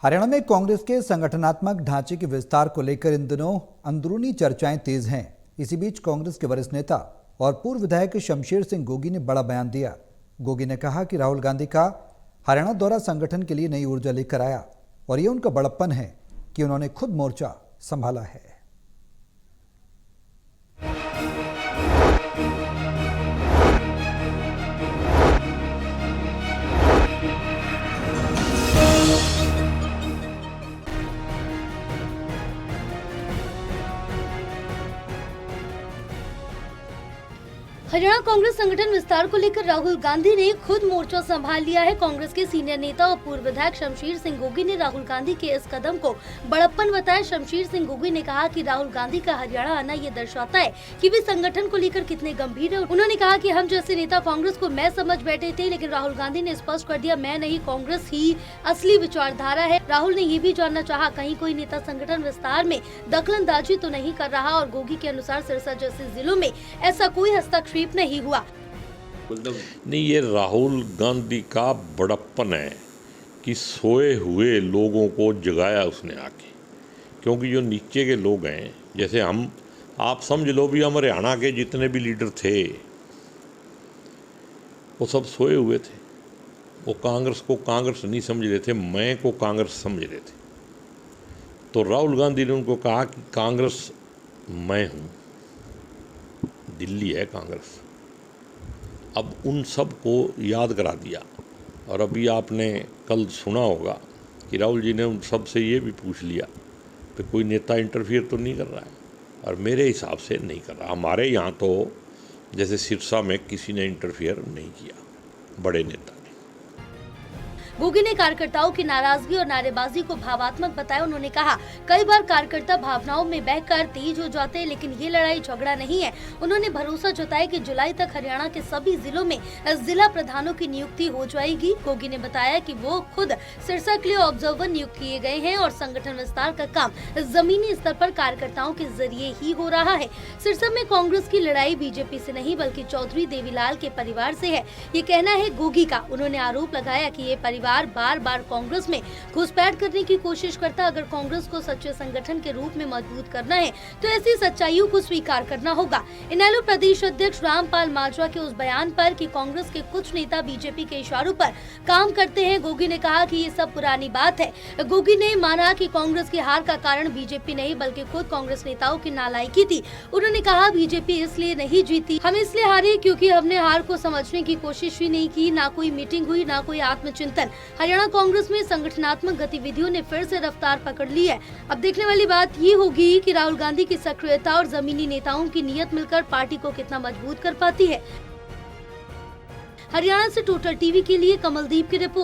हरियाणा में कांग्रेस के संगठनात्मक ढांचे के विस्तार को लेकर इन दिनों अंदरूनी चर्चाएं तेज हैं। इसी बीच कांग्रेस के वरिष्ठ नेता और पूर्व विधायक शमशेर सिंह गोगी ने बड़ा बयान दिया। गोगी ने कहा कि राहुल गांधी का हरियाणा दौरा संगठन के लिए नई ऊर्जा लेकर आया और ये उनका बड़प्पन है कि उन्होंने खुद मोर्चा संभाला है। हरियाणा कांग्रेस संगठन विस्तार को लेकर राहुल गांधी ने खुद मोर्चा संभाल लिया है। कांग्रेस के सीनियर नेता और पूर्व विधायक शमशेर सिंह गोगी ने राहुल गांधी के इस कदम को बड़प्पन बताया। शमशेर सिंह गोगी ने कहा कि राहुल गांधी का हरियाणा आना ये दर्शाता है कि वे संगठन को लेकर कितने गंभीर है। उन्होंने कहा कि हम जैसे नेता कांग्रेस को मैं समझ बैठे थे, लेकिन राहुल गांधी ने स्पष्ट कर दिया मैं नहीं, कांग्रेस ही असली विचारधारा है। राहुल ने ये भी जानना चाहा कहीं कोई नेता संगठन विस्तार में दखलंदाजी तो नहीं कर रहा, और गोगी के अनुसार सिरसा जैसे जिलों में ऐसा कोई हस्तक्षेप नहीं हुआ। नहीं, ये राहुल गांधी का बड़प्पन है कि सोए हुए लोगों को जगाया उसने आके, क्योंकि जो नीचे के लोग हैं, जैसे हम, आप समझ लो भी हम हरियाणा के जितने भी लीडर थे वो सब सोए हुए थे। वो कांग्रेस को कांग्रेस नहीं समझ रहे थे, मैं को कांग्रेस समझ रहे थे। तो राहुल गांधी ने उनको कहा कि कांग्रेस मैं हूँ, दिल्ली है कांग्रेस। अब उन सब को याद करा दिया। और अभी आपने कल सुना होगा कि राहुल जी ने उन सब से ये भी पूछ लिया कि कोई नेता इंटरफियर तो नहीं कर रहा है, और मेरे हिसाब से नहीं कर रहा। हमारे यहाँ तो जैसे सिरसा में किसी ने इंटरफियर नहीं किया, बड़े नेता। गोगी ने कार्यकर्ताओं की नाराजगी और नारेबाजी को भावात्मक बताया। उन्होंने कहा कई बार कार्यकर्ता भावनाओं में बहकर तेज हो जाते हैं, लेकिन ये लड़ाई झगड़ा नहीं है। उन्होंने भरोसा जताया कि जुलाई तक हरियाणा के सभी जिलों में जिला प्रधानों की नियुक्ति हो जाएगी। गोगी ने बताया कि वो खुद सिरसा के लिए ऑब्जर्वर नियुक्त किए गए हैं और संगठन विस्तार का काम जमीनी स्तर पर कार्यकर्ताओं के जरिए ही हो रहा है। सिरसा में कांग्रेस की लड़ाई बीजेपी से नहीं बल्कि चौधरी देवीलाल के परिवार से है, ये कहना है गोगी का। उन्होंने आरोप लगाया कि ये परिवार बार बार कांग्रेस में घुसपैठ करने की कोशिश करता। अगर कांग्रेस को सच्चे संगठन के रूप में मजबूत करना है तो ऐसी सच्चाइयों को स्वीकार करना होगा। इनेलो प्रदेश अध्यक्ष रामपाल माजरा के उस बयान पर कि कांग्रेस के कुछ नेता बीजेपी के इशारों पर काम करते हैं, गोगी ने कहा कि ये सब पुरानी बात है। गोगी ने माना कि कांग्रेस की हार का कारण बीजेपी नहीं बल्कि खुद कांग्रेस नेताओं की नालायकी थी। उन्होंने कहा बीजेपी इसलिए नहीं जीती, हम इसलिए हारे क्योंकि हमने हार को समझने की कोशिश ही नहीं की, ना कोई मीटिंग हुई, ना कोई आत्मचिंतन। हरियाणा कांग्रेस में संगठनात्मक गतिविधियों ने फिर से रफ्तार पकड़ ली है। अब देखने वाली बात ये होगी कि राहुल गांधी की सक्रियता और जमीनी नेताओं की नीयत मिलकर पार्टी को कितना मजबूत कर पाती है। हरियाणा से टोटल टीवी के लिए कमलदीप की रिपोर्ट।